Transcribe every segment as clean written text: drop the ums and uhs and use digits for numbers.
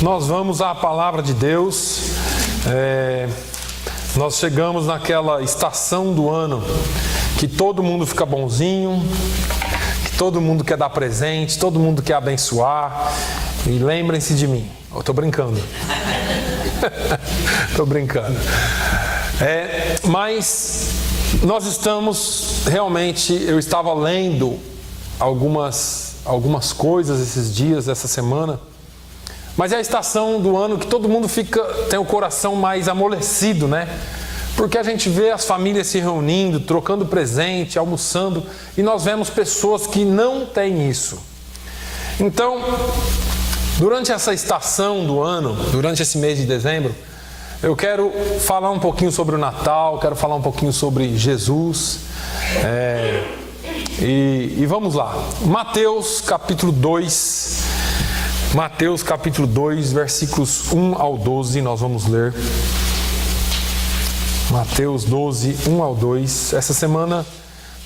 Nós vamos à palavra de Deus. Nós chegamos naquela estação do ano que todo mundo fica bonzinho, que todo mundo quer dar presente, todo mundo quer abençoar. E lembrem-se de mim. Eu estou brincando. Estou brincando. Mas nós estamos realmente... Eu estava lendo algumas coisas esses dias, essa semana. Mas é a estação do ano que todo mundo tem o coração mais amolecido, né? Porque a gente vê as famílias se reunindo, trocando presente, almoçando, e nós vemos pessoas que não têm isso. Então, durante essa estação do ano, durante esse mês de dezembro, eu quero falar um pouquinho sobre o Natal, quero falar um pouquinho sobre Jesus. E vamos lá. Mateus capítulo 2. Mateus capítulo 2, versículos 1 ao 12, nós vamos ler. Mateus 12, 1 ao 2. Essa semana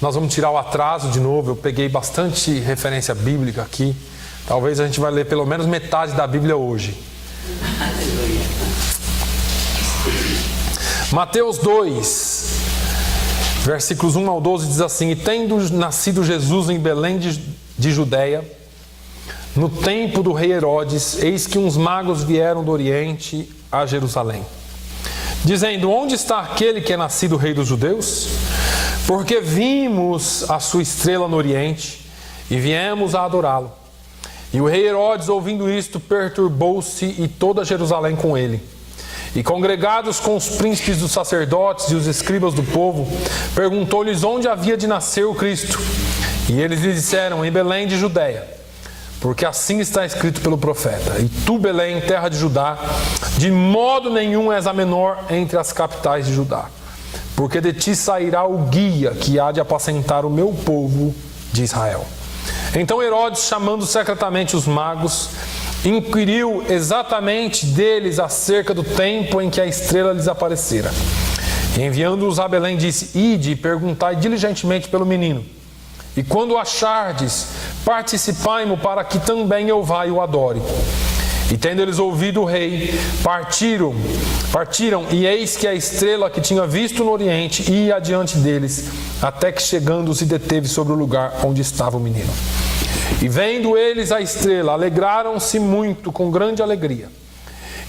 nós vamos tirar o atraso de novo. Eu peguei bastante referência bíblica aqui. Talvez a gente vai ler pelo menos metade da Bíblia hoje. Mateus 2, versículos 1 ao 12 diz assim: E tendo nascido Jesus em Belém de Judeia, no tempo do rei Herodes, eis que uns magos vieram do Oriente a Jerusalém, dizendo: Onde está aquele que é nascido rei dos judeus? Porque vimos a sua estrela no Oriente e viemos a adorá-lo. E o rei Herodes, ouvindo isto, perturbou-se e toda Jerusalém com ele. E congregados com os príncipes dos sacerdotes e os escribas do povo, perguntou-lhes onde havia de nascer o Cristo. E eles lhe disseram: Em Belém de Judeia. Porque assim está escrito pelo profeta: E tu, Belém, terra de Judá, de modo nenhum és a menor entre as capitais de Judá, porque de ti sairá o guia que há de apacentar o meu povo de Israel. Então Herodes, chamando secretamente os magos, inquiriu exatamente deles acerca do tempo em que a estrela lhes aparecera. E enviando-os a Belém, disse: Ide e perguntai diligentemente pelo menino. E quando o achardes, participai-mo para que também eu vá e o adore. E tendo eles ouvido o rei, partiram, e eis que a estrela que tinha visto no Oriente ia adiante deles, até que chegando se deteve sobre o lugar onde estava o menino. E vendo eles a estrela, alegraram-se muito, com grande alegria.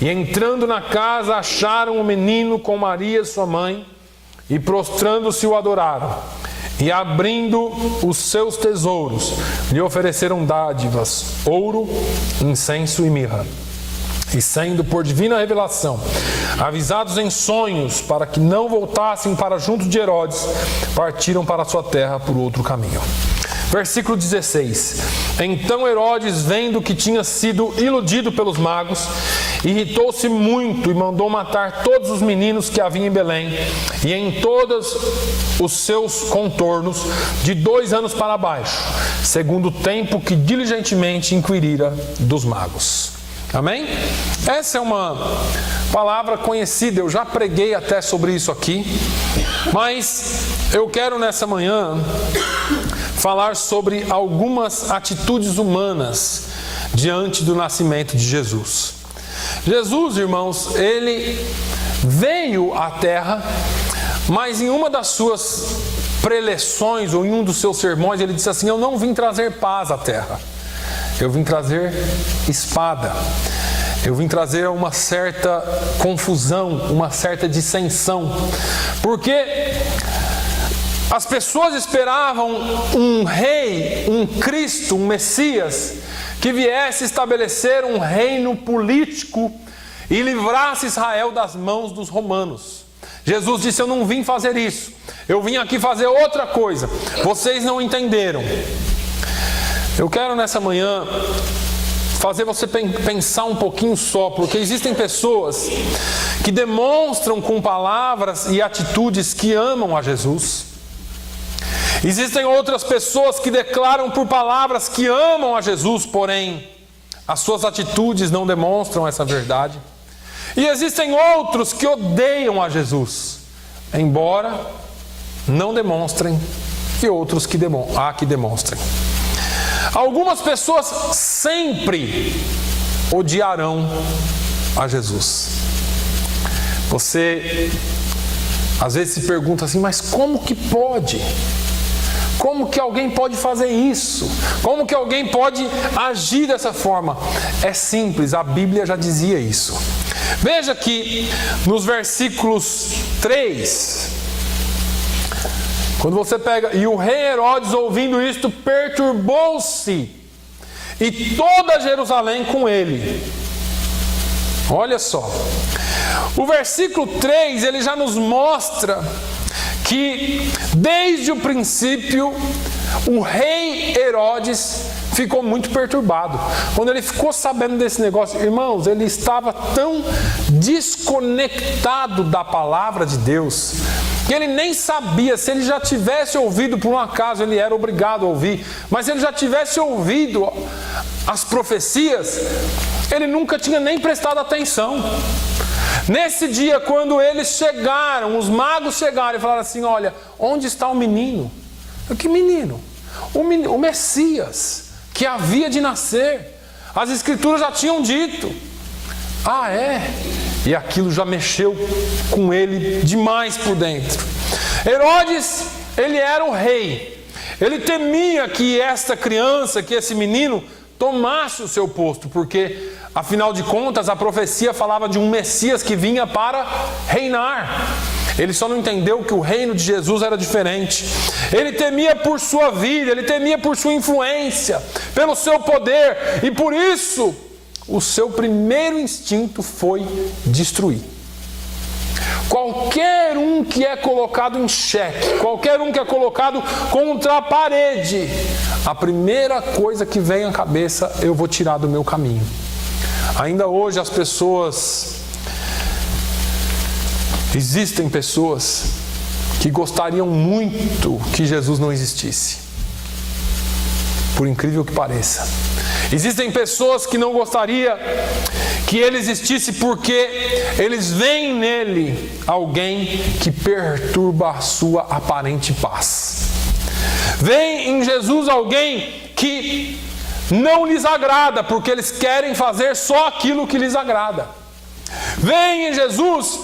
E entrando na casa, acharam o menino com Maria, sua mãe, e prostrando-se o adoraram. E abrindo os seus tesouros, lhe ofereceram dádivas, ouro, incenso e mirra. E sendo por divina revelação avisados em sonhos para que não voltassem para junto de Herodes, partiram para a sua terra por outro caminho. Versículo 16. Então Herodes, vendo que tinha sido iludido pelos magos, irritou-se muito e mandou matar todos os meninos que havia em Belém e em todos os seus contornos, de 2 anos para baixo, segundo o tempo que diligentemente inquirira dos magos. Amém? Essa é uma palavra conhecida, eu já preguei até sobre isso aqui, mas eu quero nessa manhã falar sobre algumas atitudes humanas diante do nascimento de Jesus. Jesus, irmãos, ele veio à terra, mas em uma das suas preleções ou em um dos seus sermões ele disse assim: Eu não vim trazer paz à terra, eu vim trazer espada. Eu vim trazer uma certa confusão, uma certa dissensão, porque as pessoas esperavam um rei, um Cristo, um Messias, que viesse estabelecer um reino político e livrasse Israel das mãos dos romanos. Jesus disse: Eu não vim fazer isso, eu vim aqui fazer outra coisa, vocês não entenderam. Eu quero nessa manhã fazer você pensar um pouquinho só, porque existem pessoas que demonstram com palavras e atitudes que amam a Jesus. Existem outras pessoas que declaram por palavras que amam a Jesus, porém as suas atitudes não demonstram essa verdade. E existem outros que odeiam a Jesus, embora não demonstrem, e outros que demonstrem. Algumas pessoas sempre odiarão a Jesus. Você às vezes se pergunta assim, mas como que pode? Como que alguém pode fazer isso? Como que alguém pode agir dessa forma? É simples, a Bíblia já dizia isso. Veja que nos versículos 3, quando você pega, e o rei Herodes, ouvindo isto, perturbou-se, e toda Jerusalém com ele. Olha só, o versículo 3, ele já nos mostra que desde o princípio o rei Herodes ficou muito perturbado. Quando ele ficou sabendo desse negócio, irmãos, ele estava tão desconectado da palavra de Deus, que ele nem sabia, se ele já tivesse ouvido, por um acaso ele era obrigado a ouvir, mas se ele já tivesse ouvido as profecias, ele nunca tinha nem prestado atenção. Nesse dia, quando eles chegaram, os magos chegaram e falaram assim, olha, onde está o menino? Que menino? O Messias, que havia de nascer. As escrituras já tinham dito. Ah, é? E aquilo já mexeu com ele demais por dentro. Herodes, ele era o rei. Ele temia que esta criança, que esse menino, tomasse o seu posto, porque, afinal de contas, a profecia falava de um Messias que vinha para reinar. Ele só não entendeu que o reino de Jesus era diferente. Ele temia por sua vida, ele temia por sua influência, pelo seu poder, e por isso o seu primeiro instinto foi destruir. Qualquer um que é colocado em xeque, qualquer um que é colocado contra a parede, a primeira coisa que vem à cabeça, eu vou tirar do meu caminho. Ainda hoje as pessoas, existem pessoas que gostariam muito que Jesus não existisse, por incrível que pareça. Existem pessoas que não gostariam que ele existisse porque eles veem nele alguém que perturba a sua aparente paz. Veem em Jesus alguém que não lhes agrada, porque eles querem fazer só aquilo que lhes agrada. Veem em Jesus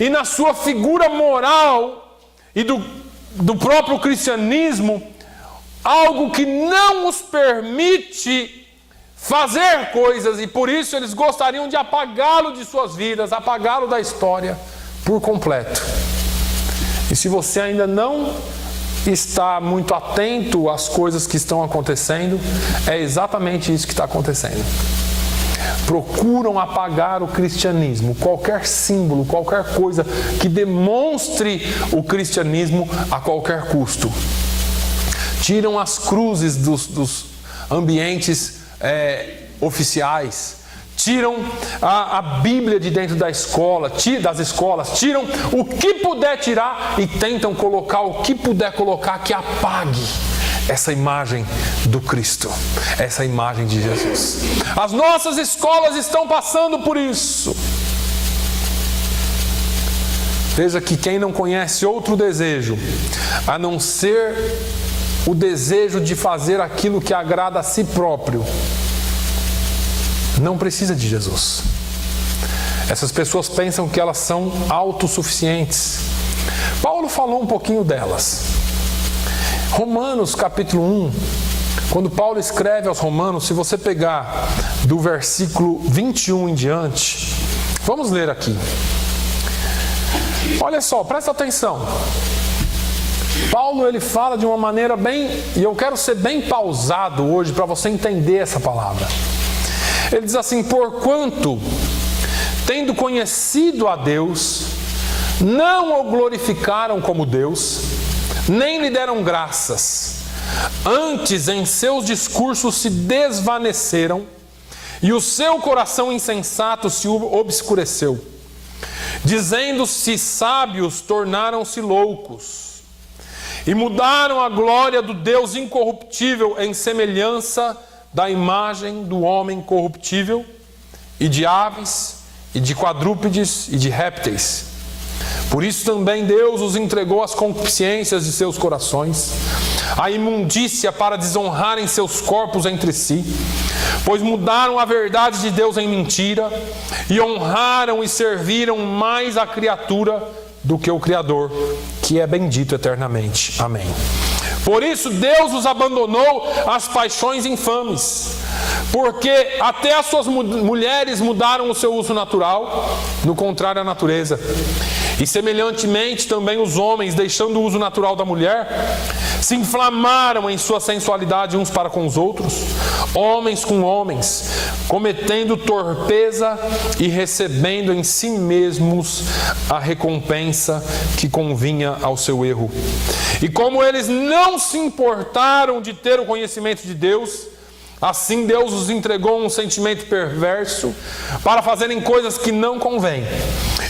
e na sua figura moral e do próprio cristianismo algo que não os permite fazer coisas, e por isso eles gostariam de apagá-lo de suas vidas, apagá-lo da história por completo. E se você ainda não está muito atento às coisas que estão acontecendo, é exatamente isso que está acontecendo. Procuram apagar o cristianismo, qualquer símbolo, qualquer coisa que demonstre o cristianismo a qualquer custo. Tiram as cruzes dos ambientes oficiais, tiram a Bíblia de dentro das escolas, tiram o que puder tirar e tentam colocar o que puder colocar que apague essa imagem do Cristo, essa imagem de Jesus. As nossas escolas estão passando por isso. Veja que quem não conhece outro desejo, a não ser o desejo de fazer aquilo que agrada a si próprio, não precisa de Jesus. Essas pessoas pensam que elas são autossuficientes. Paulo falou um pouquinho delas. Romanos capítulo 1, quando Paulo escreve aos Romanos, se você pegar do versículo 21 em diante, vamos ler aqui. Olha só, presta atenção. Paulo, ele fala de uma maneira bem, e eu quero ser bem pausado hoje para você entender essa palavra. Ele diz assim: porquanto, tendo conhecido a Deus, não o glorificaram como Deus, nem lhe deram graças. Antes, em seus discursos se desvaneceram, e o seu coração insensato se obscureceu. Dizendo-se sábios, tornaram-se loucos, e mudaram a glória do Deus incorruptível em semelhança da imagem do homem corruptível, e de aves, e de quadrúpedes, e de répteis. Por isso também Deus os entregou às concupiscências de seus corações, à imundícia para desonrarem seus corpos entre si, pois mudaram a verdade de Deus em mentira e honraram e serviram mais a criatura do que o Criador, que é bendito eternamente. Amém. Por isso Deus os abandonou às paixões infames, porque até as suas mulheres mudaram o seu uso natural, no contrário à natureza. E semelhantemente também os homens, deixando o uso natural da mulher, se inflamaram em sua sensualidade uns para com os outros, homens com homens, cometendo torpeza e recebendo em si mesmos a recompensa que convinha ao seu erro. E como eles não se importaram de ter o conhecimento de Deus, assim Deus os entregou um sentimento perverso para fazerem coisas que não convêm,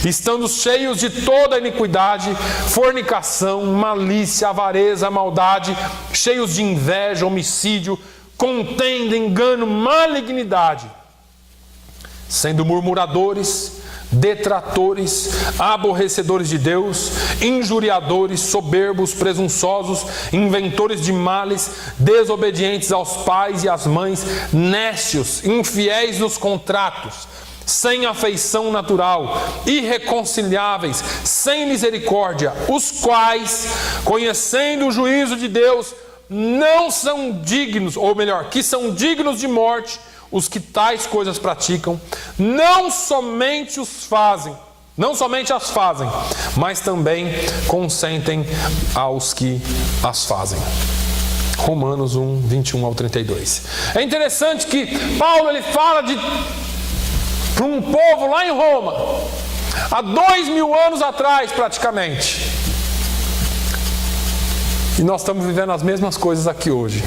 estando cheios de toda iniquidade, fornicação, malícia, avareza, maldade, cheios de inveja, homicídio, contenda, engano, malignidade, sendo murmuradores, detratores, aborrecedores de Deus, injuriadores, soberbos, presunçosos, inventores de males, desobedientes aos pais e às mães, nécios, infiéis nos contratos, sem afeição natural, irreconciliáveis, sem misericórdia, os quais, conhecendo o juízo de Deus, não são dignos, ou melhor, que são dignos de morte, os que tais coisas praticam, não somente as fazem, mas também consentem aos que as fazem. Romanos 1, 21 ao 32. É interessante que Paulo ele fala para um povo lá em Roma, há 2000 anos atrás praticamente. E nós estamos vivendo as mesmas coisas aqui hoje.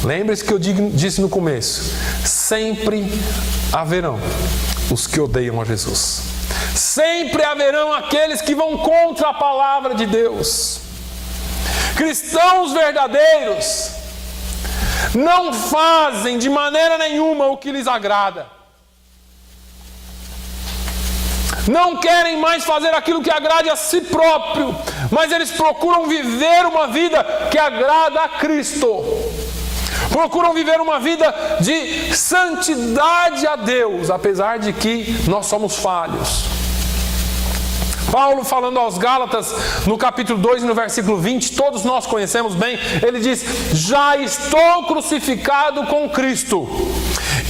Lembre-se que eu disse no começo: sempre haverão os que odeiam a Jesus. Sempre haverão aqueles que vão contra a palavra de Deus. Cristãos verdadeiros não fazem de maneira nenhuma o que lhes agrada. Não querem mais fazer aquilo que agrade a si próprio, mas eles procuram viver uma vida que agrada a Cristo. Procuram viver uma vida de santidade a Deus, apesar de que nós somos falhos. Paulo, falando aos Gálatas, no capítulo 2, no versículo 20, todos nós conhecemos bem, ele diz: já estou crucificado com Cristo,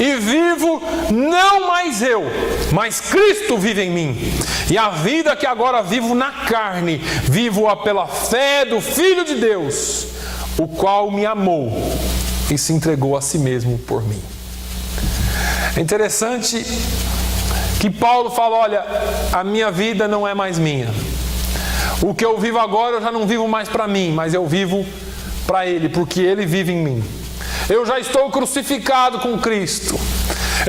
e vivo não mais eu, mas Cristo vive em mim. E a vida que agora vivo na carne, vivo-a pela fé do Filho de Deus, o qual me amou e se entregou a si mesmo por mim. É interessante que Paulo fala: olha, a minha vida não é mais minha. O que eu vivo agora eu já não vivo mais para mim, mas eu vivo para Ele, porque Ele vive em mim. Eu já estou crucificado com Cristo.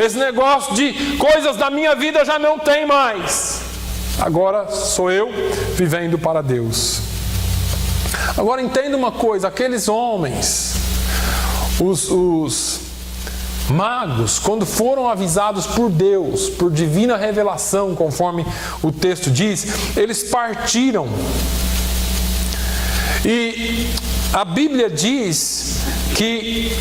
Esse negócio de coisas da minha vida já não tem mais. Agora sou eu vivendo para Deus. Agora entenda uma coisa: aqueles homens, os magos, quando foram avisados por Deus, por divina revelação, conforme o texto diz, eles partiram. E a Bíblia diz que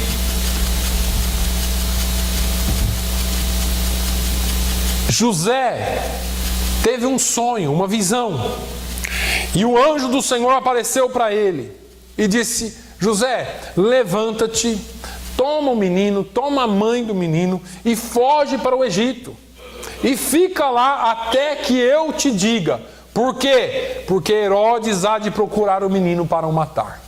José teve um sonho, uma visão, e o anjo do Senhor apareceu para ele e disse: José, levanta-te, toma o menino, toma a mãe do menino e foge para o Egito. E fica lá até que eu te diga. Por quê? Porque Herodes há de procurar o menino para o matar.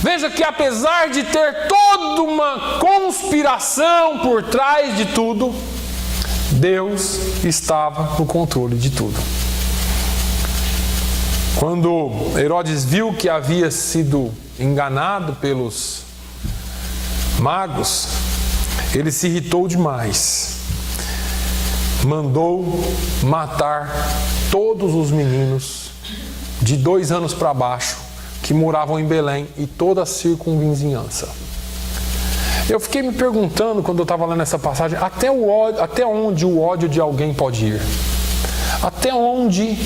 Veja que apesar de ter toda uma conspiração por trás de tudo, Deus estava no controle de tudo. Quando Herodes viu que havia sido enganado pelos magos, ele se irritou demais. Mandou matar todos os meninos de 2 anos para baixo que moravam em Belém e toda a circunvizinhança. Eu fiquei me perguntando, quando eu estava lendo essa passagem, até onde o ódio de alguém pode ir? Até onde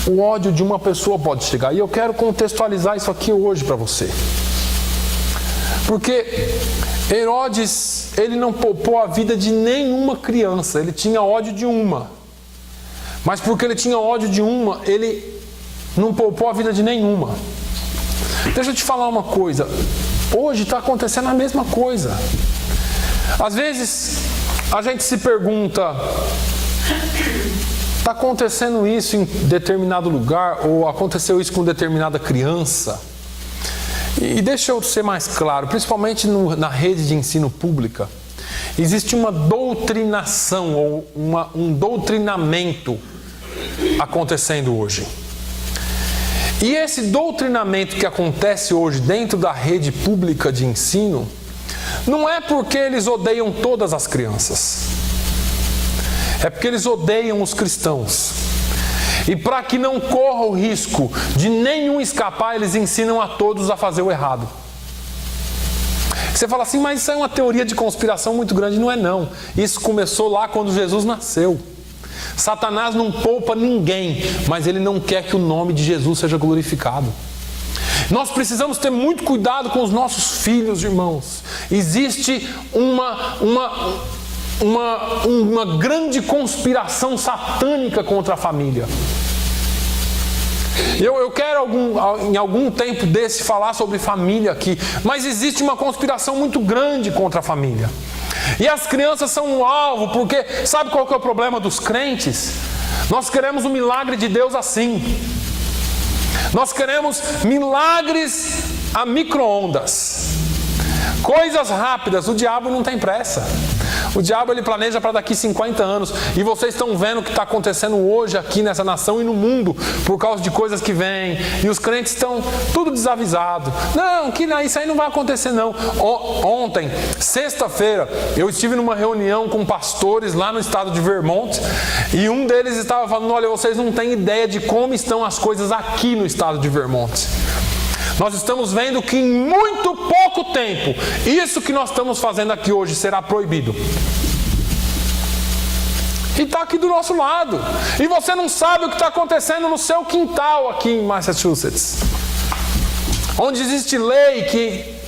o ódio de uma pessoa pode chegar? E eu quero contextualizar isso aqui hoje para você. Porque Herodes, ele não poupou a vida de nenhuma criança, ele tinha ódio de uma. Mas porque ele tinha ódio de uma, ele não poupou a vida de nenhuma. Deixa eu te falar uma coisa, hoje está acontecendo a mesma coisa. Às vezes a gente se pergunta, está acontecendo isso em determinado lugar, ou aconteceu isso com determinada criança? E deixa eu ser mais claro, principalmente na rede de ensino pública, existe uma doutrinação ou um doutrinamento acontecendo hoje. E esse doutrinamento que acontece hoje dentro da rede pública de ensino, não é porque eles odeiam todas as crianças, é porque eles odeiam os cristãos. E para que não corra o risco de nenhum escapar, eles ensinam a todos a fazer o errado. Você fala assim, mas isso é uma teoria de conspiração muito grande. Não é não. Isso começou lá quando Jesus nasceu. Satanás não poupa ninguém, mas ele não quer que o nome de Jesus seja glorificado. Nós precisamos ter muito cuidado com os nossos filhos, irmãos. Existe uma grande conspiração satânica contra a família. Eu quero em algum tempo desse falar sobre família aqui, mas existe uma conspiração muito grande contra a família. E as crianças são um alvo, porque sabe qual que é o problema dos crentes? Nós queremos um milagre de Deus assim. Nós queremos milagres a micro-ondas. Coisas rápidas. O diabo não tem pressa. O diabo ele planeja para daqui 50 anos. E vocês estão vendo o que está acontecendo hoje aqui nessa nação e no mundo por causa de coisas que vêm. E os crentes estão tudo desavisados. Não, isso aí não vai acontecer não. Ontem, sexta-feira, eu estive numa reunião com pastores lá no estado de Vermont. E um deles estava falando, olha, vocês não têm ideia de como estão as coisas aqui no estado de Vermont. Nós estamos vendo que em muito pouco tempo, isso que nós estamos fazendo aqui hoje será proibido. E está aqui do nosso lado. E você não sabe o que está acontecendo no seu quintal aqui em Massachusetts. Onde existe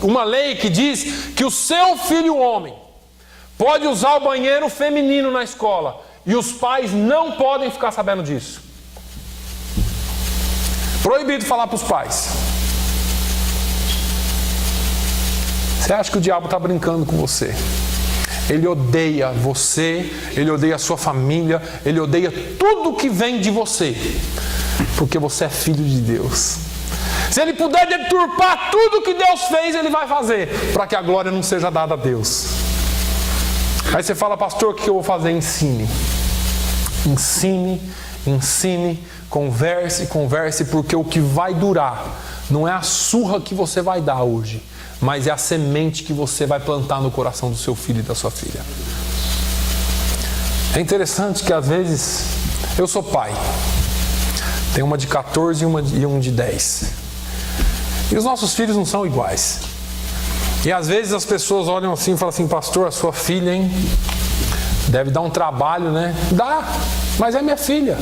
uma lei que diz que o seu filho homem pode usar o banheiro feminino na escola. E os pais não podem ficar sabendo disso. Proibido falar para os pais. Você acha que o diabo está brincando com você? Ele odeia você, ele odeia a sua família, ele odeia tudo que vem de você, porque você é filho de Deus. Se ele puder deturpar tudo que Deus fez, ele vai fazer, para que a glória não seja dada a Deus. Aí você fala, pastor, o que eu vou fazer? Ensine, converse, porque o que vai durar não é a surra que você vai dar hoje, mas é a semente que você vai plantar no coração do seu filho e da sua filha. É interessante que às vezes, eu sou pai, tenho uma de 14 e um de 10. E os nossos filhos não são iguais. E às vezes as pessoas olham assim e falam assim, pastor, a sua filha, hein? Deve dar um trabalho, né? Dá, mas é minha filha.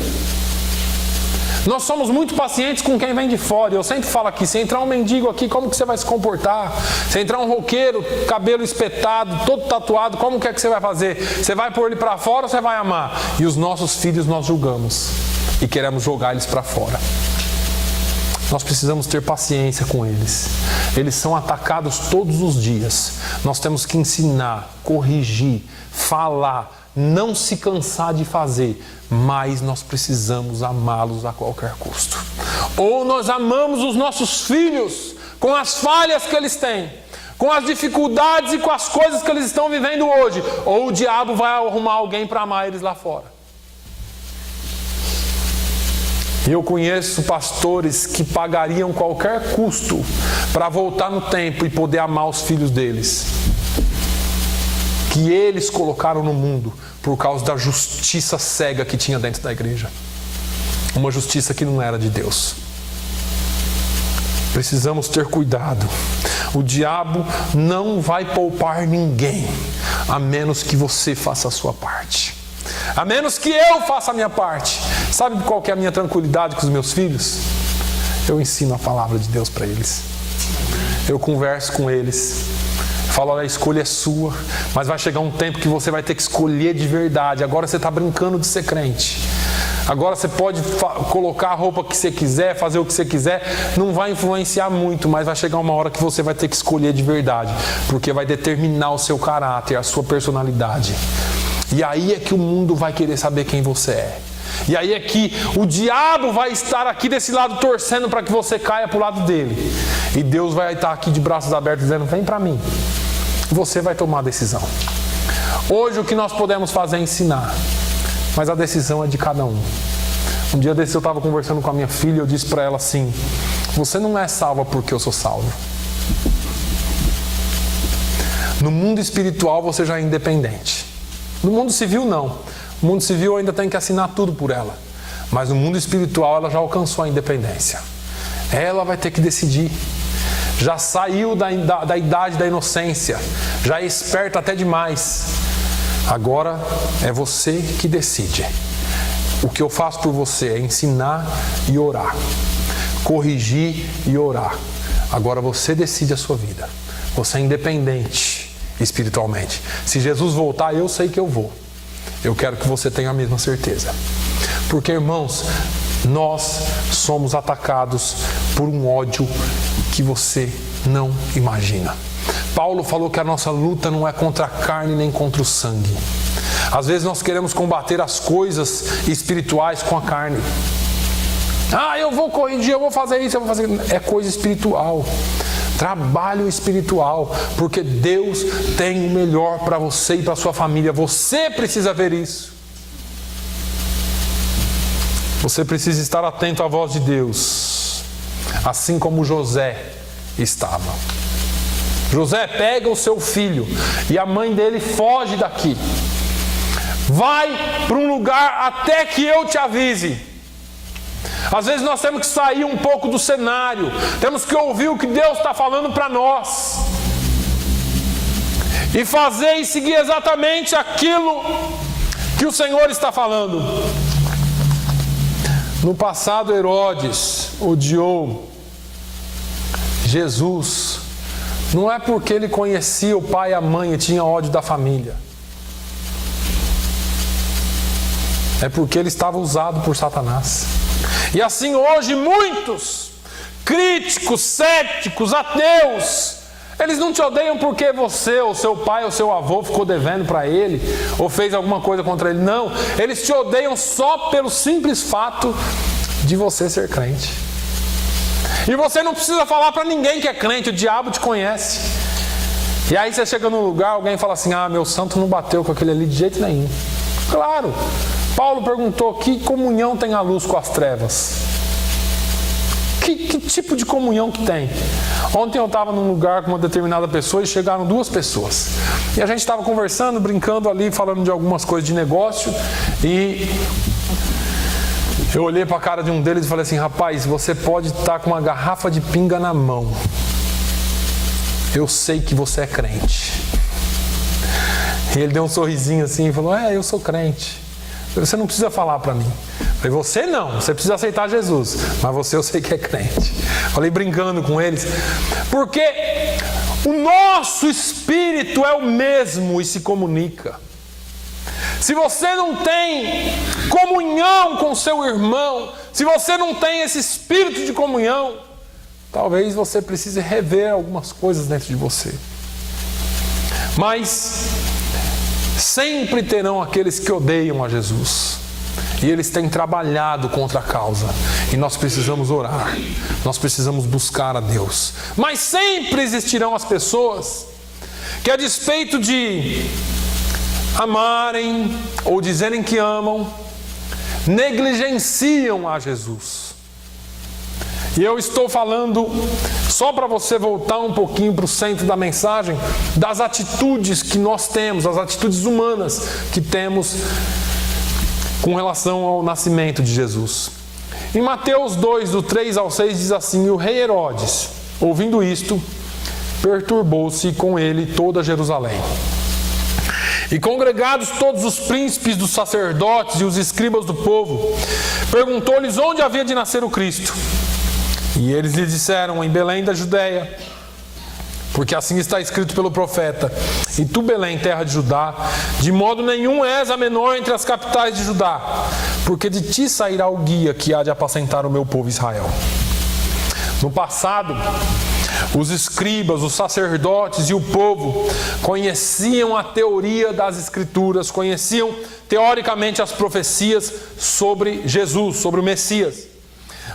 Nós somos muito pacientes com quem vem de fora. Eu sempre falo aqui, se entrar um mendigo aqui, como que você vai se comportar? Se entrar um roqueiro, cabelo espetado, todo tatuado, como que é que você vai fazer? Você vai pôr ele para fora ou você vai amar? E os nossos filhos nós julgamos e queremos jogar eles para fora. Nós precisamos ter paciência com eles. Eles são atacados todos os dias. Nós temos que ensinar, corrigir, falar, não se cansar de fazer, mas nós precisamos amá-los a qualquer custo. Ou nós amamos os nossos filhos com as falhas que eles têm, com as dificuldades e com as coisas que eles estão vivendo hoje, ou o diabo vai arrumar alguém para amar eles lá fora. E eu conheço pastores que pagariam qualquer custo para voltar no tempo e poder amar os filhos deles, que eles colocaram no mundo por causa da justiça cega que tinha dentro da igreja. Uma justiça que não era de Deus. Precisamos ter cuidado. O diabo não vai poupar ninguém, a menos que você faça a sua parte. A menos que eu faça a minha parte. Sabe qual que é a minha tranquilidade com os meus filhos? Eu ensino a palavra de Deus para eles. Eu converso com eles. Falo, olha, a escolha é sua, mas vai chegar um tempo que você vai ter que escolher de verdade. Agora você está brincando de ser crente. Agora você pode colocar a roupa que você quiser, fazer o que você quiser, não vai influenciar muito, mas vai chegar uma hora que você vai ter que escolher de verdade, porque vai determinar o seu caráter, a sua personalidade. E aí é que o mundo vai querer saber quem você é. E aí é que o diabo vai estar aqui desse lado torcendo para que você caia para o lado dele. E Deus vai estar aqui de braços abertos dizendo, vem para mim. Você vai tomar a decisão. Hoje o que nós podemos fazer é ensinar, mas a decisão é de cada um. Um dia desse eu estava conversando com a minha filha e eu disse para ela assim, você não é salva porque eu sou salvo. No mundo espiritual você já é independente. No mundo civil não. No mundo civil ainda tem que assinar tudo por ela. Mas no mundo espiritual ela já alcançou a independência. Ela vai ter que decidir. Já saiu da idade da inocência. Já é esperta até demais. Agora é você que decide. O que eu faço por você é ensinar e orar. Corrigir e orar. Agora você decide a sua vida. Você é independente espiritualmente. Se Jesus voltar, eu sei que eu vou. Eu quero que você tenha a mesma certeza. Porque, irmãos, nós somos atacados por um ódio que você não imagina. Paulo falou que a nossa luta não é contra a carne nem contra o sangue. Às vezes nós queremos combater as coisas espirituais com a carne. Eu vou corrigir, eu vou fazer isso, eu vou fazer... É coisa espiritual. Trabalho espiritual. Porque Deus tem o melhor para você e para a sua família. Você precisa ver isso. Você precisa estar atento à voz de Deus. Assim como José estava. José pega o seu filho e a mãe dele foge daqui. Vai para um lugar até que eu te avise. Às vezes nós temos que sair um pouco do cenário. Temos que ouvir o que Deus está falando para nós. E fazer e seguir exatamente aquilo que o Senhor está falando. No passado, Herodes odiou Jesus. Não é porque ele conhecia o pai e a mãe e tinha ódio da família. É porque ele estava usado por Satanás. E assim hoje muitos críticos, céticos, ateus, eles não te odeiam porque você, ou seu pai, ou seu avô ficou devendo para ele, ou fez alguma coisa contra ele. Não, eles te odeiam só pelo simples fato de você ser crente. E você não precisa falar para ninguém que é crente, o diabo te conhece. E aí você chega num lugar, alguém fala assim, meu santo não bateu com aquele ali de jeito nenhum. Claro, Paulo perguntou, que comunhão tem a luz com as trevas? Que tipo de comunhão que tem? Ontem eu estava num lugar com uma determinada pessoa e chegaram duas pessoas. E a gente estava conversando, brincando ali, falando de algumas coisas de negócio. E eu olhei para a cara de um deles e falei assim, rapaz, você pode estar com uma garrafa de pinga na mão. Eu sei que você é crente. E ele deu um sorrisinho assim e falou, eu sou crente. Você não precisa falar para mim. Falei, você não, você precisa aceitar Jesus. Mas você eu sei que é crente. Falei brincando com eles. Porque o nosso espírito é o mesmo e se comunica. Se você não tem comunhão com seu irmão, se você não tem esse espírito de comunhão, talvez você precise rever algumas coisas dentro de você. Mas sempre terão aqueles que odeiam a Jesus. E eles têm trabalhado contra a causa. E nós precisamos orar. Nós precisamos buscar a Deus. Mas sempre existirão as pessoas que, a despeito de amarem ou dizerem que amam, negligenciam a Jesus. E eu estou falando, só para você voltar um pouquinho para o centro da mensagem, das atitudes que nós temos, as atitudes humanas que temos com relação ao nascimento de Jesus. Em Mateus 2, do 3 ao 6, diz assim, e o rei Herodes, ouvindo isto, perturbou-se com ele toda Jerusalém. E congregados todos os príncipes dos sacerdotes e os escribas do povo, perguntou-lhes onde havia de nascer o Cristo. E eles lhe disseram: em Belém da Judéia, porque assim está escrito pelo profeta: e tu, Belém, terra de Judá, de modo nenhum és a menor entre as capitais de Judá, porque de ti sairá o guia que há de apacentar o meu povo Israel. No passado, os escribas, os sacerdotes e o povo conheciam a teoria das Escrituras, conheciam teoricamente as profecias sobre Jesus, sobre o Messias.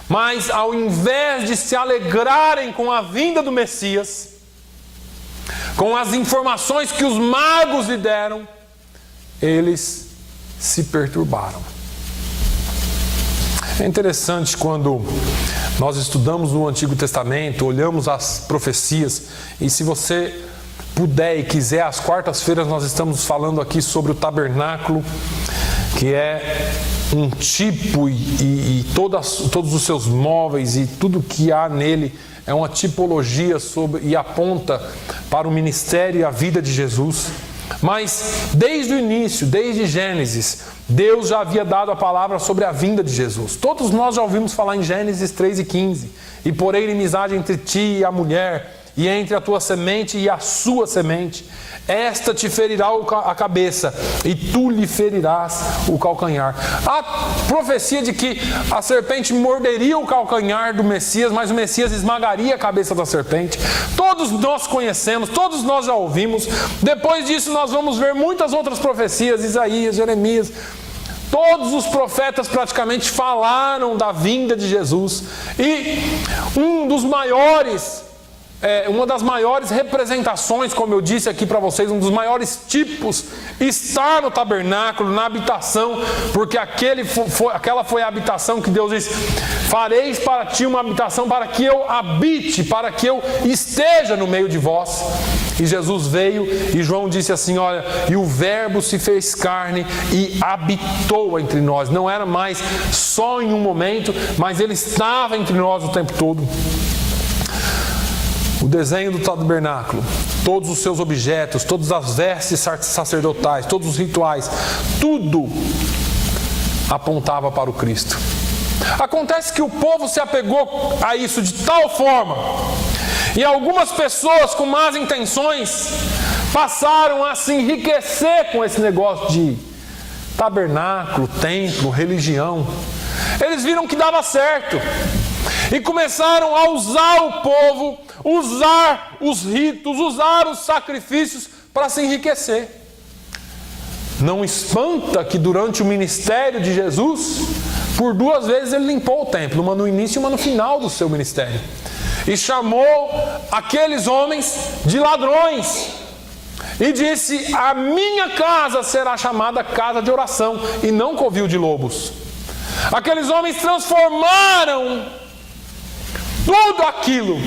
Mas ao invés de se alegrarem com a vinda do Messias, com as informações que os magos lhe deram, eles se perturbaram. É interessante quando nós estudamos no Antigo Testamento, olhamos as profecias, e se você puder e quiser, às quartas-feiras nós estamos falando aqui sobre o tabernáculo, que é um tipo e todos os seus móveis e tudo que há nele é uma tipologia e aponta para o ministério e a vida de Jesus. Mas desde o início, desde Gênesis, Deus já havia dado a palavra sobre a vinda de Jesus. Todos nós já ouvimos falar em Gênesis 3:15. E porém inimizade entre ti e a mulher, e entre a tua semente e a sua semente. Esta te ferirá a cabeça, e tu lhe ferirás o calcanhar. A profecia de que a serpente morderia o calcanhar do Messias, mas o Messias esmagaria a cabeça da serpente. Todos nós conhecemos, todos nós já ouvimos. Depois disso nós vamos ver muitas outras profecias, Isaías, Jeremias. Todos os profetas praticamente falaram da vinda de Jesus. E uma das maiores representações, como eu disse aqui para vocês, um dos maiores tipos está no tabernáculo, na habitação, porque aquela foi a habitação que Deus disse: fareis para ti uma habitação para que eu habite, para que eu esteja no meio de vós. E Jesus veio e João disse assim: olha, e o verbo se fez carne e habitou entre nós. Não era mais só em um momento, mas ele estava entre nós o tempo todo. O desenho do tabernáculo, todos os seus objetos, todas as vestes sacerdotais, todos os rituais, tudo apontava para o Cristo. Acontece que o povo se apegou a isso de tal forma, e algumas pessoas com más intenções passaram a se enriquecer com esse negócio de tabernáculo, templo, religião. Eles viram que dava certo e começaram a usar o povo, usar os ritos, usar os sacrifícios para se enriquecer. Não espanta que durante o ministério de Jesus, por 2 vezes ele limpou o templo, uma no início e uma no final do seu ministério, e chamou aqueles homens de ladrões e disse: a minha casa será chamada casa de oração e não covil de lobos. Aqueles homens transformaram tudo aquilo,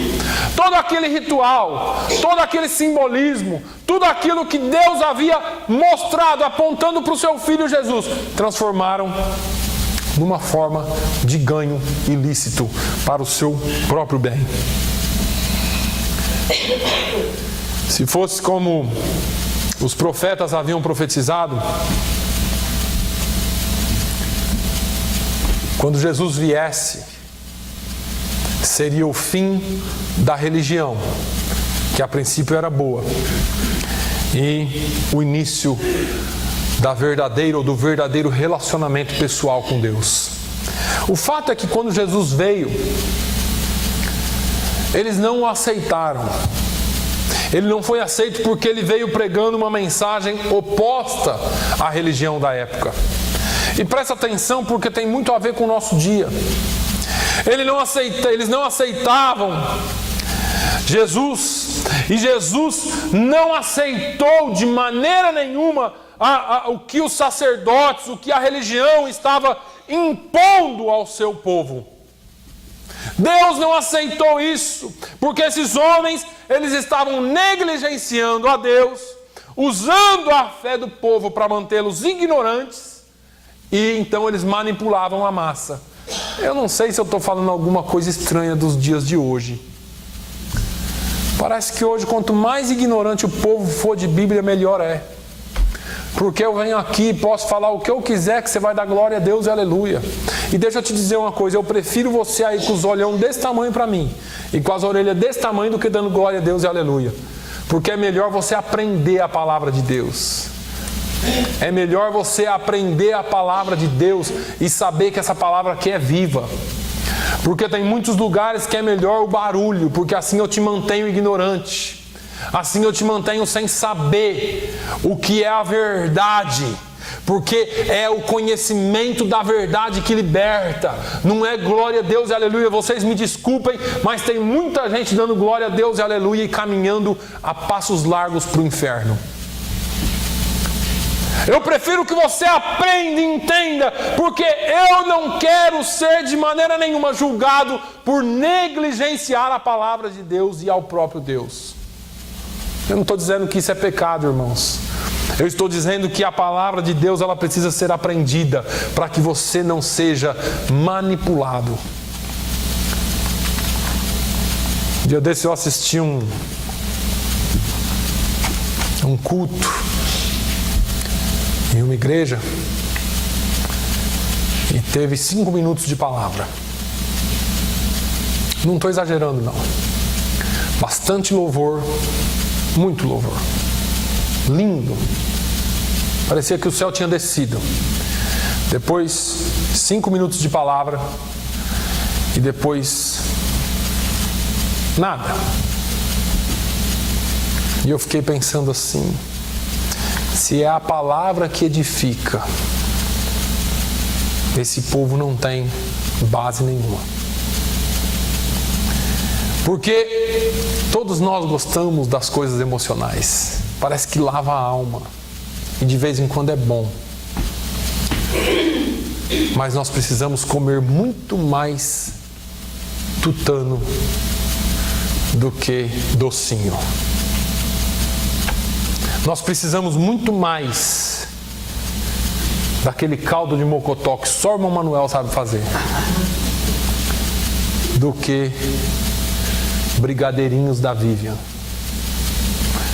todo aquele ritual, todo aquele simbolismo, tudo aquilo que Deus havia mostrado, apontando para o seu Filho Jesus, transformaram numa forma de ganho ilícito para o seu próprio bem. Se fosse como os profetas haviam profetizado, quando Jesus viesse, seria o fim da religião, que a princípio era boa, e o início do verdadeiro relacionamento pessoal com Deus. O fato é que quando Jesus veio, eles não o aceitaram. Ele não foi aceito porque ele veio pregando uma mensagem oposta à religião da época. E presta atenção, porque tem muito a ver com o nosso dia. Eles não aceitavam Jesus, e Jesus não aceitou de maneira nenhuma o que os sacerdotes, o que a religião estava impondo ao seu povo. Deus não aceitou isso, porque esses homens, eles estavam negligenciando a Deus, usando a fé do povo para mantê-los ignorantes, e então eles manipulavam a massa. Eu não sei se eu estou falando alguma coisa estranha dos dias de hoje. Parece que hoje, quanto mais ignorante o povo for de Bíblia, melhor é. Porque eu venho aqui e posso falar o que eu quiser, que você vai dar glória a Deus e aleluia. E deixa eu te dizer uma coisa, eu prefiro você aí com os olhão desse tamanho para mim, e com as orelhas desse tamanho, do que dando glória a Deus e aleluia. Porque é melhor você aprender a palavra de Deus. É melhor você aprender a palavra de Deus e saber que essa palavra aqui é viva. Porque tem muitos lugares que é melhor o barulho, porque assim eu te mantenho ignorante. Assim eu te mantenho sem saber o que é a verdade. Porque é o conhecimento da verdade que liberta. Não é glória a Deus e aleluia. Vocês me desculpem, mas tem muita gente dando glória a Deus e aleluia e caminhando a passos largos para o inferno. Eu prefiro que você aprenda e entenda, porque eu não quero ser de maneira nenhuma julgado por negligenciar a palavra de Deus e ao próprio Deus. Eu não estou dizendo que isso é pecado, irmãos. Eu estou dizendo que a palavra de Deus ela precisa ser aprendida para que você não seja manipulado. Um dia desse eu assisti um culto em uma igreja e teve 5 minutos de palavra. Não estou exagerando não. Bastante louvor, muito louvor. Lindo. Parecia que o céu tinha descido. Depois 5 minutos de palavra e depois nada. E eu fiquei pensando assim, se é a palavra que edifica, esse povo não tem base nenhuma. Porque todos nós gostamos das coisas emocionais. Parece que lava a alma. E de vez em quando é bom. Mas nós precisamos comer muito mais tutano do que docinho. Nós precisamos muito mais daquele caldo de mocotó que só o irmão Manuel sabe fazer, do que brigadeirinhos da Vivian.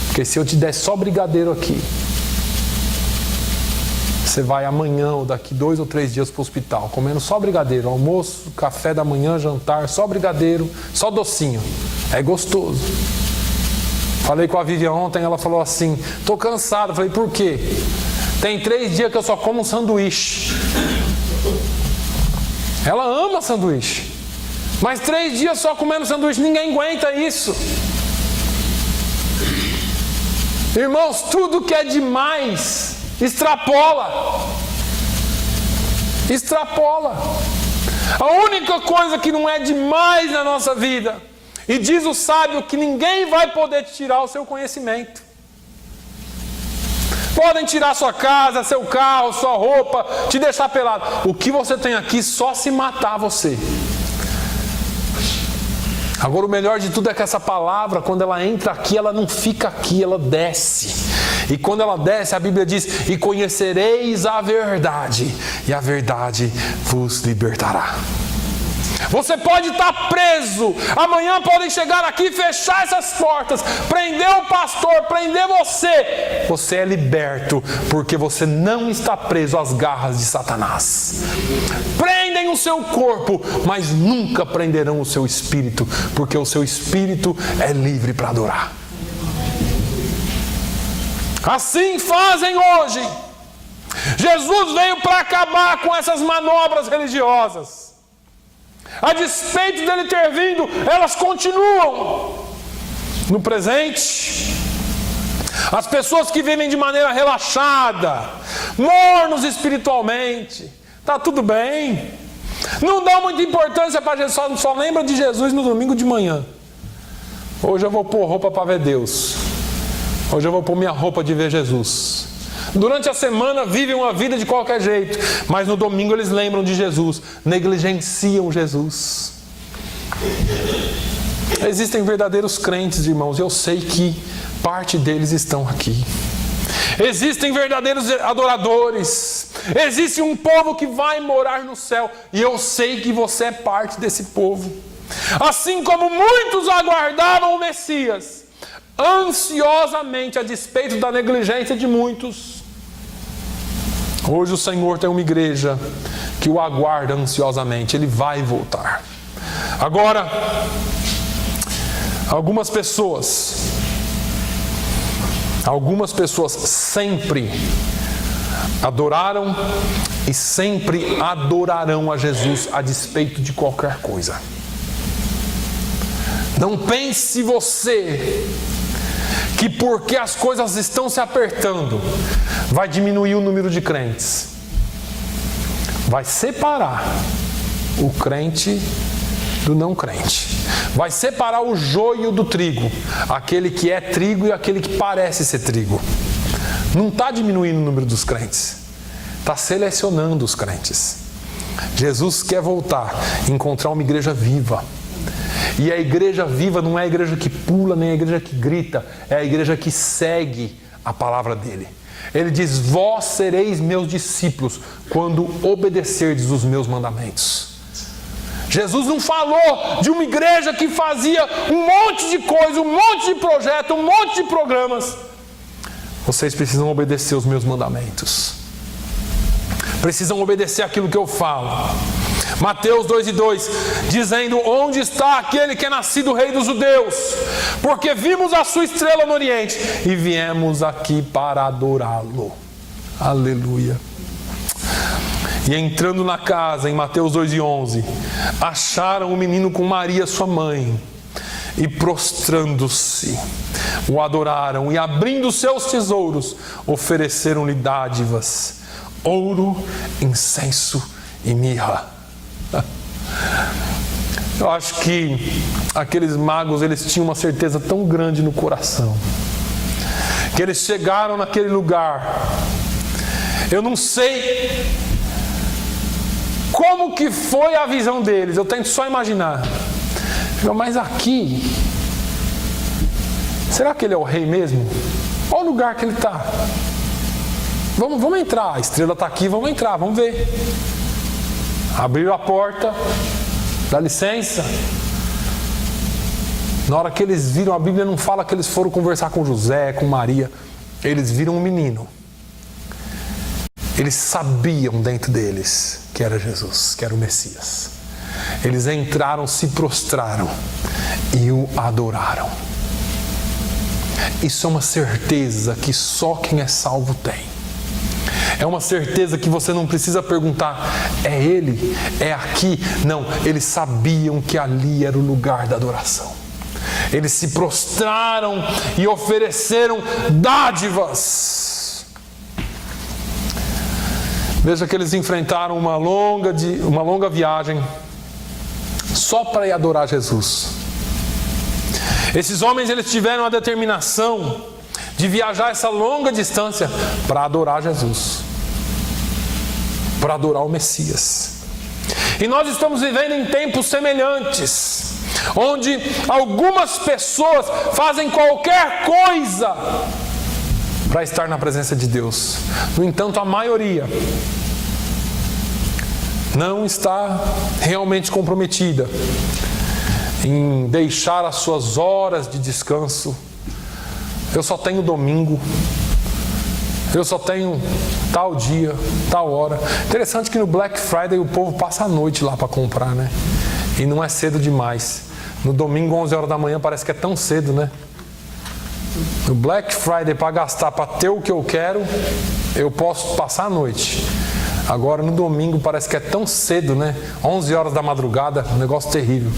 Porque se eu te der só brigadeiro aqui, você vai amanhã ou daqui 2 ou 3 dias para o hospital, comendo só brigadeiro, almoço, café da manhã, jantar, só brigadeiro, só docinho. É gostoso. Falei com a Vivian ontem, ela falou assim, tô cansado. Falei, por quê? Tem 3 dias que eu só como um sanduíche. Ela ama sanduíche. Mas 3 dias só comendo sanduíche, ninguém aguenta isso. Irmãos, tudo que é demais, extrapola. Extrapola. A única coisa que não é demais na nossa vida, e diz o sábio que ninguém vai poder te tirar o seu conhecimento. Podem tirar sua casa, seu carro, sua roupa, te deixar pelado. O que você tem aqui só se matar você. Agora o melhor de tudo é que essa palavra, quando ela entra aqui, ela não fica aqui, ela desce. E quando ela desce, a Bíblia diz, e conhecereis a verdade, e a verdade vos libertará. Você pode estar preso, amanhã podem chegar aqui e fechar essas portas, prender o pastor, prender você. Você é liberto, porque você não está preso às garras de Satanás. Prendem o seu corpo, mas nunca prenderão o seu espírito, porque o seu espírito é livre para adorar. Assim fazem hoje. Jesus veio para acabar com essas manobras religiosas. A despeito dele ter vindo, elas continuam no presente. As pessoas que vivem de maneira relaxada, mornos espiritualmente, está tudo bem, não dão muita importância para Jesus, só lembra de Jesus no domingo de manhã. Hoje eu vou pôr roupa para ver Deus, hoje eu vou pôr minha roupa de ver Jesus. Durante a semana vivem uma vida de qualquer jeito, mas no domingo eles lembram de Jesus, negligenciam Jesus. Existem verdadeiros crentes, irmãos, eu sei que parte deles estão aqui. Existem verdadeiros adoradores, existe um povo que vai morar no céu, e eu sei que você é parte desse povo. Assim como muitos aguardavam o Messias, ansiosamente, a despeito da negligência de muitos, Hoje o Senhor tem uma igreja que o aguarda ansiosamente. Ele vai voltar. Agora, algumas pessoas sempre adoraram e sempre adorarão a Jesus a despeito de qualquer coisa. Não pense você que porque as coisas estão se apertando, vai diminuir o número de crentes. Vai separar o crente do não crente. Vai separar o joio do trigo. Aquele que é trigo e aquele que parece ser trigo. Não está diminuindo o número dos crentes. Está selecionando os crentes. Jesus quer voltar e encontrar uma igreja viva. E a igreja viva não é a igreja que pula, nem a igreja que grita. É a igreja que segue a palavra dele. Ele diz: vós sereis meus discípulos quando obedecerdes os meus mandamentos. Jesus não falou de uma igreja que fazia um monte de coisa, um monte de projeto, um monte de programas. Vocês precisam obedecer os meus mandamentos. Precisam obedecer aquilo que eu falo. Mateus 2:2, dizendo: onde está aquele que é nascido rei dos judeus? Porque vimos a sua estrela no oriente e viemos aqui para adorá-lo. Aleluia. E entrando na casa, em Mateus 2:11, acharam o menino com Maria, sua mãe, e prostrando-se, o adoraram, e abrindo seus tesouros, ofereceram-lhe dádivas, ouro, incenso e mirra. Eu acho que aqueles magos, eles tinham uma certeza tão grande no coração, que eles chegaram naquele lugar. Eu não sei como que foi a visão deles, eu tento só imaginar. Mas aqui, será que ele é o rei mesmo? Olha o lugar que ele está. Vamos entrar, a estrela está aqui, vamos entrar, vamos ver. Abriram a porta, dá licença. Na hora que eles viram, a Bíblia não fala que eles foram conversar com José, com Maria. Eles viram um menino. Eles sabiam dentro deles que era Jesus, que era o Messias. Eles entraram, se prostraram e o adoraram. Isso é uma certeza que só quem é salvo tem. É uma certeza que você não precisa perguntar: é ele? É aqui? Não, eles sabiam que ali era o lugar da adoração. Eles se prostraram e ofereceram dádivas. Veja que eles enfrentaram uma longa viagem só para ir adorar Jesus. Esses homens, eles tiveram a determinação de viajar essa longa distância para adorar Jesus, para adorar o Messias. E nós estamos vivendo em tempos semelhantes, onde algumas pessoas fazem qualquer coisa para estar na presença de Deus. No entanto, a maioria não está realmente comprometida em deixar as suas horas de descanso. Eu só tenho domingo, eu só tenho tal dia, tal hora. Interessante que no Black Friday o povo passa a noite lá para comprar, né? E não é cedo demais. No domingo, 11 horas da manhã, parece que é tão cedo, né? No Black Friday, para gastar, para ter o que eu quero, eu posso passar a noite. Agora no domingo parece que é tão cedo, né? 11 horas da madrugada, um negócio terrível.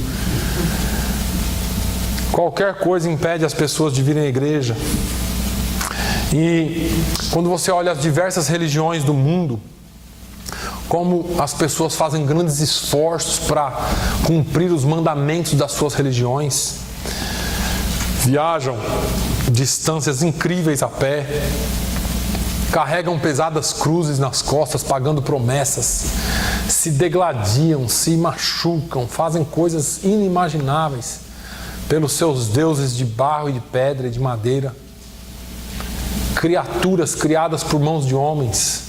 Qualquer coisa impede as pessoas de virem à igreja. E quando você olha as diversas religiões do mundo, como as pessoas fazem grandes esforços para cumprir os mandamentos das suas religiões, viajam distâncias incríveis a pé, carregam pesadas cruzes nas costas, pagando promessas, se degladiam, se machucam, fazem coisas inimagináveis pelos seus deuses de barro e de pedra e de madeira, criaturas criadas por mãos de homens.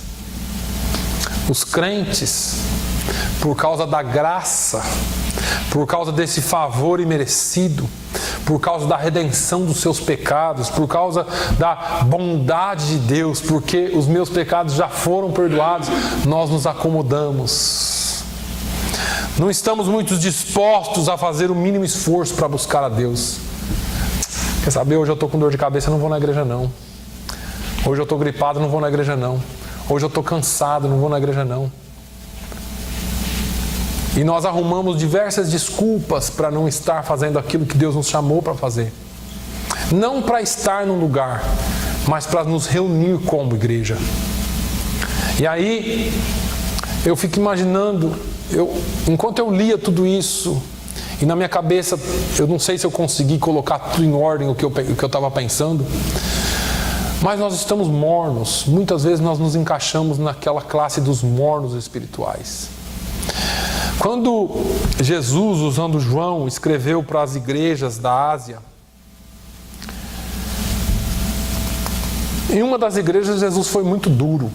Os crentes, por causa da graça, por causa desse favor imerecido, por causa da redenção dos seus pecados, por causa da bondade de Deus, porque os meus pecados já foram perdoados, nós nos acomodamos. Não estamos muito dispostos a fazer o mínimo esforço para buscar a Deus. Quer saber, hoje eu estou com dor de cabeça, não vou na igreja não. Hoje eu estou gripado, não vou na igreja não. Hoje eu estou cansado, não vou na igreja não. E nós arrumamos diversas desculpas para não estar fazendo aquilo que Deus nos chamou para fazer. Não para estar num lugar, mas para nos reunir como igreja. E aí, eu fico imaginando, enquanto eu lia tudo isso, e na minha cabeça, eu não sei se eu consegui colocar tudo em ordem o que eu estava pensando, mas nós estamos mornos. Muitas vezes nós nos encaixamos naquela classe dos mornos espirituais. Quando Jesus, usando João, escreveu para as igrejas da Ásia, em uma das igrejas Jesus foi muito duro.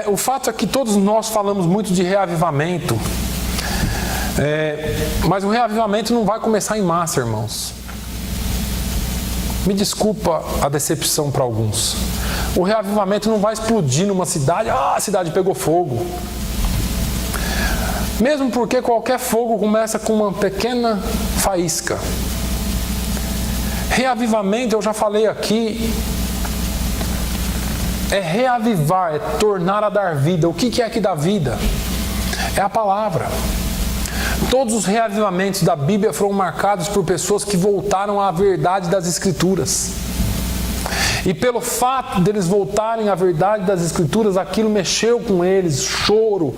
O fato é que todos nós falamos muito de reavivamento, mas o reavivamento não vai começar em massa, irmãos. Me desculpa a decepção para alguns. O reavivamento não vai explodir numa cidade, a cidade pegou fogo. Mesmo porque qualquer fogo começa com uma pequena faísca. Reavivamento, eu já falei aqui, é reavivar, é tornar a dar vida. O que é que dá vida? É a palavra. Todos os reavivamentos da Bíblia foram marcados por pessoas que voltaram à verdade das Escrituras. E pelo fato deles voltarem à verdade das Escrituras, aquilo mexeu com eles, choro,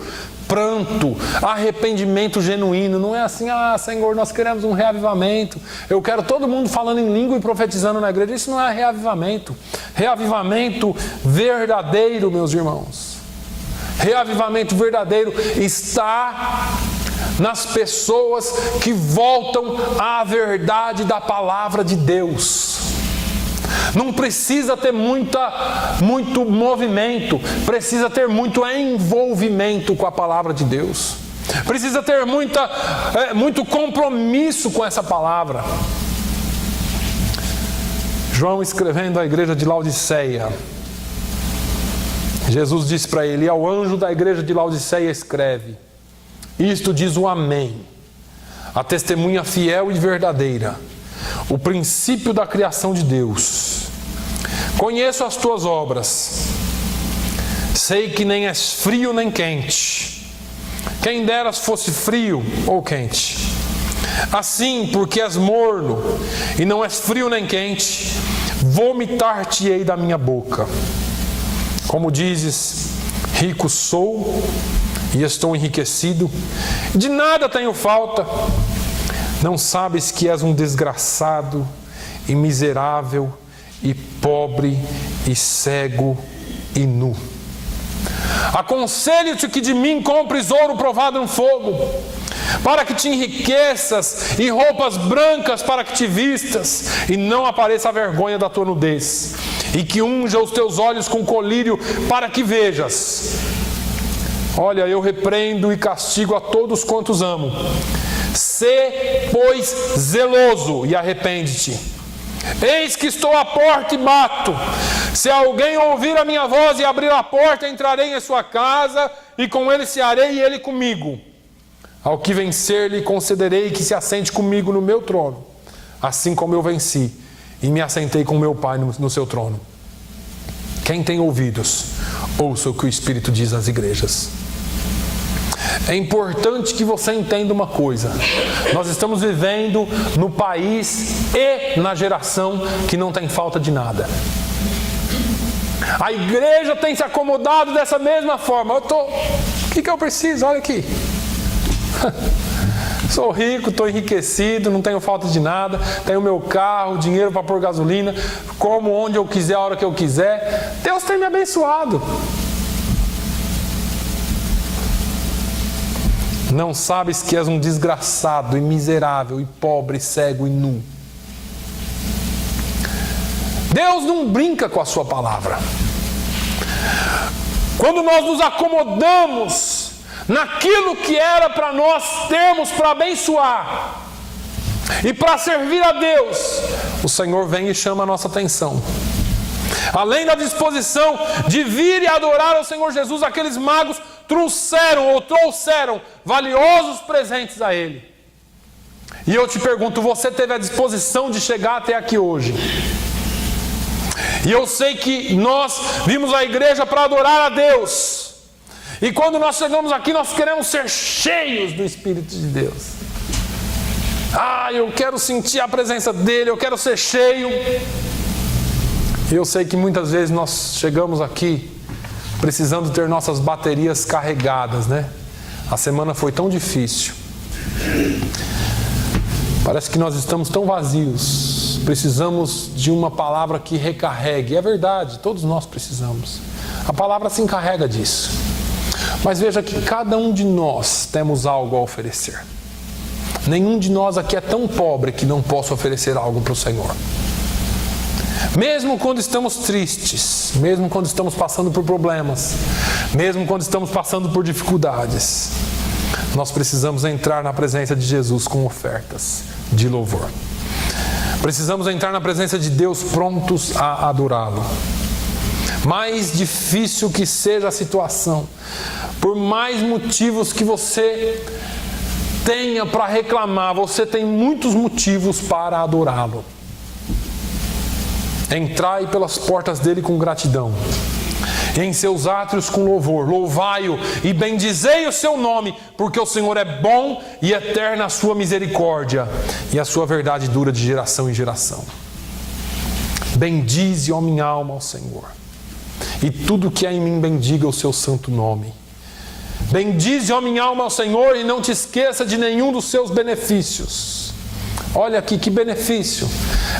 pranto, arrependimento genuíno. Não é assim, Senhor, nós queremos um reavivamento, eu quero todo mundo falando em língua e profetizando na igreja. Isso não é reavivamento. Reavivamento verdadeiro, meus irmãos. Reavivamento verdadeiro está nas pessoas que voltam à verdade da palavra de Deus. Não precisa ter muito movimento, precisa ter muito envolvimento com a palavra de Deus. Precisa ter muito compromisso com essa palavra. João, escrevendo à igreja de Laodiceia, Jesus disse para ele: ao anjo da igreja de Laodiceia escreve: isto diz o Amém, a testemunha fiel e verdadeira, o princípio da criação de Deus. Conheço as tuas obras, sei que nem és frio nem quente. Quem deras fosse frio ou quente. Assim, porque és morno e não és frio nem quente, vomitar-te-ei da minha boca. Como dizes, rico sou e estou enriquecido, de nada tenho falta. Não sabes que és um desgraçado e miserável e pobre e cego e nu. Aconselho-te que de mim compres ouro provado no fogo, para que te enriqueças, e roupas brancas para que te vistas, e não apareça a vergonha da tua nudez, e que unja os teus olhos com colírio, para que vejas. Olha, eu repreendo e castigo a todos quantos amo. Sê, pois, zeloso e arrepende-te. Eis que estou à porta e bato. Se alguém ouvir a minha voz e abrir a porta, entrarei em sua casa, e com ele cearei e ele comigo. Ao que vencer, lhe concederei que se assente comigo no meu trono, assim como eu venci e me assentei com meu Pai no seu trono. Quem tem ouvidos, ouça o que o Espírito diz às igrejas. É importante que você entenda uma coisa: nós estamos vivendo no país e na geração que não tem falta de nada. A igreja tem se acomodado dessa mesma forma. O que eu preciso? Olha aqui. Sou rico, estou enriquecido, não tenho falta de nada, tenho meu carro, dinheiro para pôr gasolina, como onde eu quiser, a hora que eu quiser. Deus tem me abençoado. Não sabes que és um desgraçado e miserável e pobre, cego e nu. Deus não brinca com a sua palavra. Quando nós nos acomodamos naquilo que era para nós termos para abençoar, E para servir a Deus, o Senhor vem e chama a nossa atenção. Além da disposição de vir e adorar ao Senhor Jesus, aqueles magos trouxeram valiosos presentes a Ele. E eu te pergunto, você teve a disposição de chegar até aqui hoje? E eu sei que nós vimos a igreja para adorar a Deus. E quando nós chegamos aqui, nós queremos ser cheios do Espírito de Deus. Eu quero sentir a presença dEle, eu quero ser cheio. E eu sei que muitas vezes nós chegamos aqui precisando ter nossas baterias carregadas, né? A semana foi tão difícil. Parece que nós estamos tão vazios. Precisamos de uma palavra que recarregue. É verdade, todos nós precisamos. A palavra se encarrega disso. Mas veja que cada um de nós temos algo a oferecer. Nenhum de nós aqui é tão pobre que não possa oferecer algo para o Senhor. Mesmo quando estamos tristes, mesmo quando estamos passando por problemas, mesmo quando estamos passando por dificuldades, nós precisamos entrar na presença de Jesus com ofertas de louvor. Precisamos entrar na presença de Deus prontos a adorá-lo. Mais difícil que seja a situação, por mais motivos que você tenha para reclamar, você tem muitos motivos para adorá-lo. Entrai pelas portas dele com gratidão, em seus átrios com louvor. Louvai-o e bendizei o seu nome, porque o Senhor é bom e eterna a sua misericórdia, e a sua verdade dura de geração em geração. Bendize, ó minha alma, ao Senhor, e tudo que há em mim bendiga o seu santo nome. Bendize, ó minha alma, ao Senhor, e não te esqueça de nenhum dos seus benefícios. Olha aqui que benefício.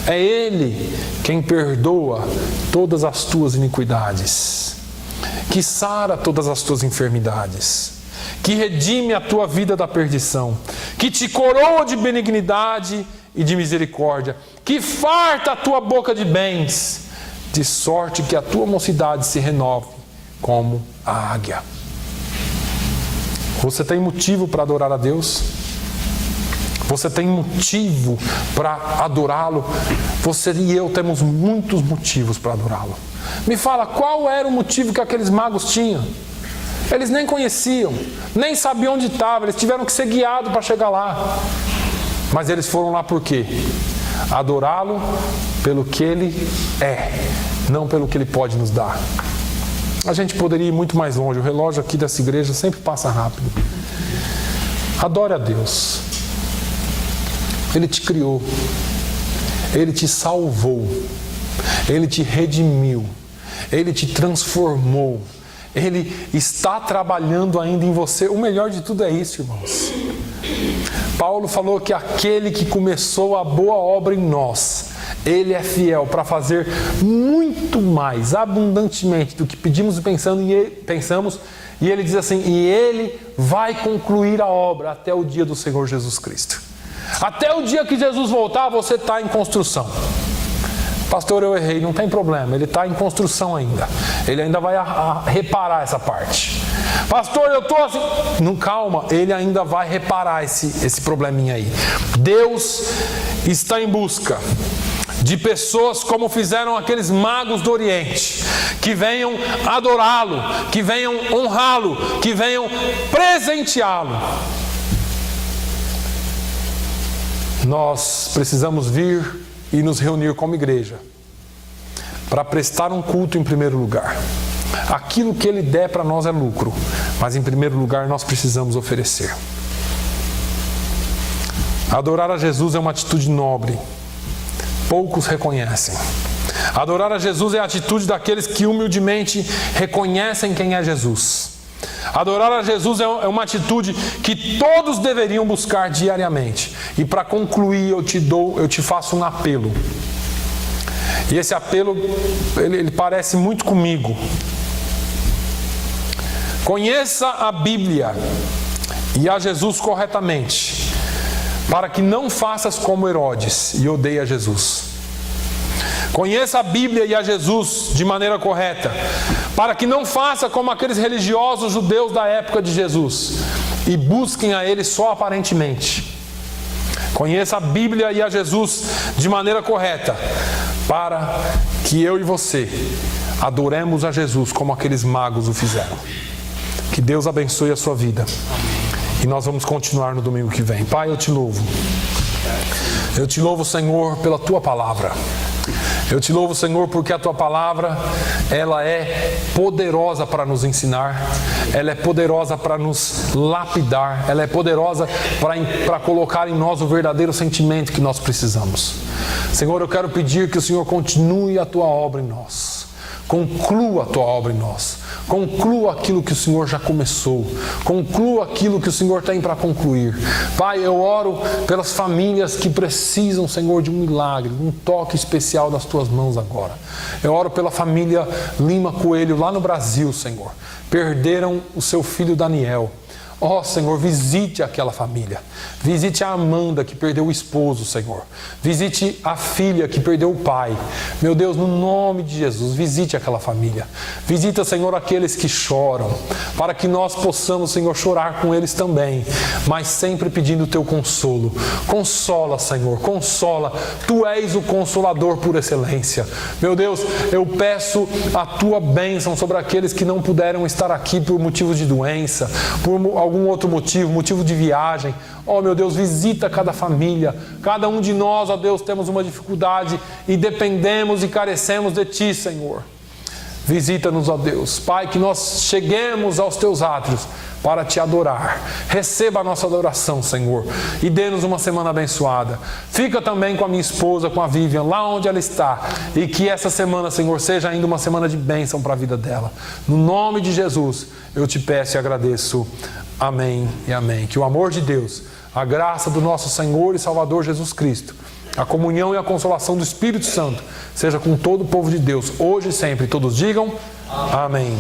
É Ele quem perdoa todas as tuas iniquidades, que sara todas as tuas enfermidades, que redime a tua vida da perdição, que te coroa de benignidade e de misericórdia, que farta a tua boca de bens, de sorte que a tua mocidade se renove como a águia. Você tem motivo para adorar a Deus? Você tem motivo para adorá-lo? Você e eu temos muitos motivos para adorá-lo. Me fala, qual era o motivo que aqueles magos tinham? Eles nem conheciam, nem sabiam onde estava, eles tiveram que ser guiados para chegar lá. Mas eles foram lá por quê? Adorá-lo pelo que Ele é, não pelo que Ele pode nos dar. A gente poderia ir muito mais longe, o relógio aqui dessa igreja sempre passa rápido. Adore a Deus. Ele te criou, Ele te salvou, Ele te redimiu, Ele te transformou, Ele está trabalhando ainda em você. O melhor de tudo é isso, irmãos. Paulo falou que aquele que começou a boa obra em nós, Ele é fiel para fazer muito mais, abundantemente, do que pedimos e pensamos, e Ele diz assim, e Ele vai concluir a obra até o dia do Senhor Jesus Cristo. Até o dia que Jesus voltar, você está em construção. Pastor, eu errei, não tem problema, ele está em construção ainda. Ele ainda vai reparar essa parte. Pastor, eu estou assim... Não, calma, ele ainda vai reparar esse probleminha aí. Deus está em busca de pessoas como fizeram aqueles magos do Oriente, que venham adorá-lo, que venham honrá-lo, que venham presenteá-lo. Nós precisamos vir e nos reunir como igreja para prestar um culto em primeiro lugar. Aquilo que Ele der para nós é lucro, mas em primeiro lugar nós precisamos oferecer. Adorar a Jesus é uma atitude nobre, poucos reconhecem. Adorar a Jesus é a atitude daqueles que humildemente reconhecem quem é Jesus. Adorar a Jesus é uma atitude que todos deveriam buscar diariamente. E para concluir, eu te faço um apelo. E esse apelo, ele parece muito comigo. Conheça a Bíblia e a Jesus corretamente, para que não faças como Herodes e odeie a Jesus. Conheça a Bíblia e a Jesus de maneira correta, para que não faça como aqueles religiosos judeus da época de Jesus e busquem a Ele só aparentemente. conheça a Bíblia e a Jesus de maneira correta, para que eu e você adoremos a Jesus como aqueles magos o fizeram. Que Deus abençoe a sua vida. E nós vamos continuar no domingo que vem. Pai, eu te louvo. Eu te louvo, Senhor, pela Tua palavra. Eu te louvo, Senhor, porque a Tua palavra, ela é poderosa para nos ensinar, ela é poderosa para nos lapidar, ela é poderosa para colocar em nós o verdadeiro sentimento que nós precisamos. Senhor, eu quero pedir que o Senhor continue a Tua obra em nós, conclua a Tua obra em nós, conclua aquilo que o Senhor já começou, conclua aquilo que o Senhor tem para concluir. Pai, eu oro pelas famílias que precisam, Senhor, de um milagre, um toque especial das Tuas mãos agora. Eu oro pela família Lima Coelho lá no Brasil, Senhor. Perderam o seu filho Daniel. Ó, Senhor, visite aquela família. Visite a Amanda que perdeu o esposo, Senhor. Visite a filha que perdeu o pai. Meu Deus, no nome de Jesus, visite aquela família. Visita, Senhor, aqueles que choram, para que nós possamos, Senhor, chorar com eles também, mas sempre pedindo o Teu consolo. Consola, Senhor, consola. Tu és o consolador por excelência. Meu Deus, eu peço a Tua bênção sobre aqueles que não puderam estar aqui por motivo de doença, por algum outro motivo de viagem. Ó, meu Deus, visita cada família. Cada um de nós, ó Deus, temos uma dificuldade e dependemos e carecemos de Ti, Senhor. Visita-nos, ó Deus. Pai, que nós cheguemos aos Teus átrios para Te adorar. Receba a nossa adoração, Senhor, e dê-nos uma semana abençoada. Fica também com a minha esposa, com a Vivian, lá onde ela está, e que essa semana, Senhor, seja ainda uma semana de bênção para a vida dela. No nome de Jesus, eu Te peço e agradeço. Amém e amém. Que o amor de Deus, a graça do nosso Senhor e Salvador Jesus Cristo, a comunhão e a consolação do Espírito Santo seja com todo o povo de Deus, hoje e sempre. Todos digam amém.